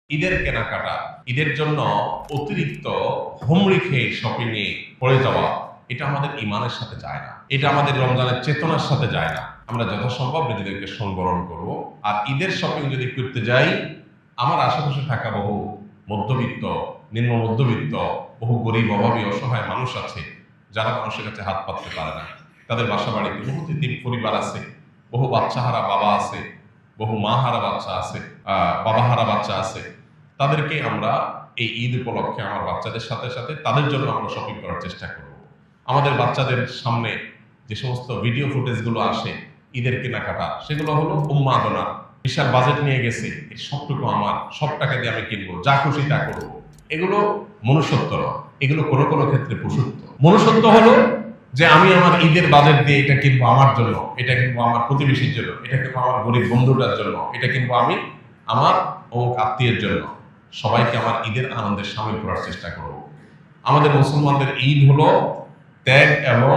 ঈদের কেনাকাটা, ঈদের জন্য অতিরিক্ত হুমড়ি খেয়ে শপিং এ পড়ে যাওয়া, এটা আমাদের ঈমানের সাথে যায় না। এটা আমাদের রমজানের চেতনার সাথে যায় না। আমরা যথাসম্ভব নিজেদেরকে সংবরণ করব। আর ঈদের শপিং যদি করতে যাই, আমার আশেপাশে থাকা বহু মধ্যবিত্ত, নিম্ন মধ্যবিত্ত, বহু গরিব, অভাবী, অসহায় মানুষ আছে যারা মানুষের কাছে হাত পাততে পারে না। তাদের বাসা বাড়িতে বহু তিন পরিবার আছে, বহু বাচ্চাহারা বাবা আছে, বহু মা হারা বাচ্চা আছে, বাবা হারা বাচ্চা আছে। তাদেরকে আমরা এই ঈদ উপলক্ষে আমার বাচ্চাদের সাথে সাথে তাদের জন্য আমরা শপিং করার চেষ্টা করব। আমাদের বাচ্চাদের সামনে যে সমস্ত ভিডিও ফুটেজগুলো আসে ঈদের কেনাকাটা, সেগুলো হলো উন্মাদনা। বিশাল বাজেট নিয়ে গেছে, এই সবটুকু আমার, সব টাকা দিয়ে আমি কিনবো, যা খুশি তা করবো। এগুলো মনুষ্যত্ব নয়, এগুলো কোনো কোনো ক্ষেত্রে পশুত্ব। মনুষ্যত্ব হলো যে আমি আমার ঈদের বাজেট দিয়ে এটা কিনবো আমার জন্য, এটা কিনবো আমার প্রতিবেশীর জন্য, এটা কিনবো আমার গরিব বন্ধুটার জন্য, এটা কিনবো আমি আমার অমুক আত্মীয়ের জন্য। সবাইকে আমার ঈদের আনন্দের সামিল করার চেষ্টা করব। আমাদের মুসলমানদের ঈদ হলো ত্যাগ এবং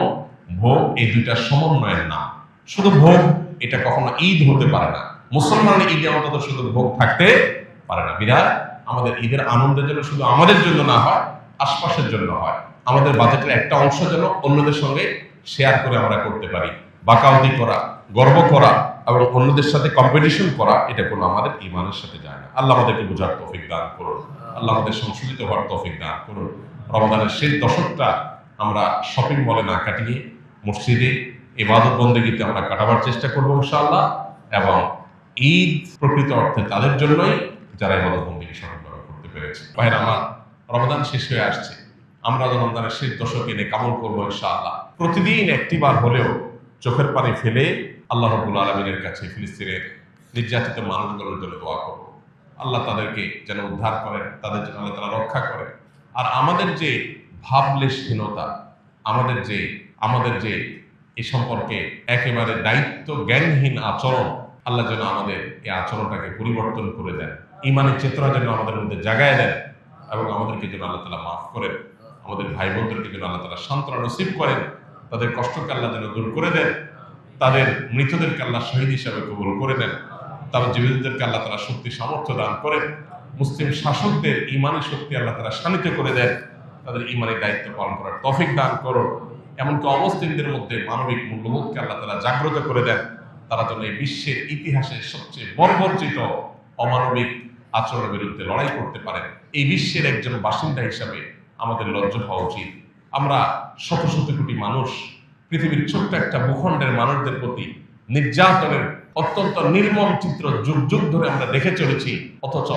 ভোগ, এই দুইটা সমন্বয়ের নাম। শুধু ভোগ এটা কখনো ঈদ হতে পারে না। মুসলমানের ঈদে অন্তত শুধু ভোগ থাকতে পারে না। বিধায় আমাদের ঈদের আনন্দের জন্য শুধু আমাদের জন্য না হয়, আশপাশের জন্য হয়। আমাদের বাজেটের একটা অংশ যেন অন্যদের সঙ্গে শেয়ার করে আমরা করতে পারি। বাকাউতি করা, গর্ব করা এবং অন্যদের সাথে কম্পিটিশন করা, এটা কোনো আমাদের ঈমানের সাথে যায় না। আল্লাহ আমাদেরকে বোঝার তৌফিক দান করুন, আল্লাহ আমাদের সংশোধিত হওয়ার তৌফিক দান করুন। রমজানের শেষ দশকটা আমরা শপিং মলে না কাটিয়ে মসজিদে ইবাদত বন্দেগীতে আমরা কাটাবার চেষ্টা করবো ইনশাআল্লাহ। এবং ঈদ প্রকৃত অর্থে তাদের জন্যই যারা ইবাদত বন্দেগী সঠিকভাবে করতে পেরেছে। ভাইরা আমার, রমজান শেষ হয়ে আসছে, আমরা রমজানের শেষ দশকে এনে কামল করবো ইনশাআল্লাহ। প্রতিদিন একটিবার হলেও চোখের পানি ফেলে আল্লাহ রাব্বুল আলামিনের কাছে ফিলিস্তিনের নির্যাতিত মানুষগুলোর জন্য দোয়া করব। আল্লাহ তাদেরকে যেন উদ্ধার করেন, তাদের জন্য আল্লাহ তাআলা রক্ষা করেন। আর আমাদের যে ভাবলেশহীনতা, আমাদের যে এই সম্পর্কে একেবারে দায়িত্ব জ্ঞানহীন আচরণ, আল্লাহ যেন আমাদের এই আচরণটাকে পরিবর্তন করে দেন, ঈমানের চেতনা যেন আমাদের মধ্যে জাগায় দেন এবং আমাদেরকে যেন আল্লাহ তাআলা মাফ করেন। আমাদের ভাই বোনদেরকে যেন আল্লাহ তাআলা সান্ত্বনা নসিব করেন, তাদের কষ্টকে আল্লাহ যেন দূর করে দেন, তাদের মৃতদেরকে আল্লাহ শহীদ হিসাবে কবুল করে নেন, তাদের জীবিতদেরকে আল্লাহ তাআলা শক্তি সামর্থ্য দান করেন, মুসলিম শাসকদের ঈমানি শক্তি আল্লাহ তাআলা শানিত করে দেন, তাদের ঈমানি দায়িত্ব পালন করার তৌফিক দান করুন। এমনকি অমুসলিমদের মধ্যে মানবিক মূল্যবোধকে আল্লাহ তাআলা জাগ্রত করে দেন, তারা যেন এই বিশ্বের ইতিহাসের সবচেয়ে বর্বরচিত অমানবিক আচরণের বিরুদ্ধে লড়াই করতে পারেন। এই বিশ্বের একজন বাসিন্দা হিসাবে আমাদের লজ্জা হওয়া উচিত। আমরা শত শত কোটি মানুষ, পৃথিবীর ছোট্ট একটা ভূখণ্ডের মানুষদের প্রতি নির্যাতনের অত্যন্ত নির্মম চিত্র যুগ যুগ ধরে আমরা দেখে চলেছি, অথচ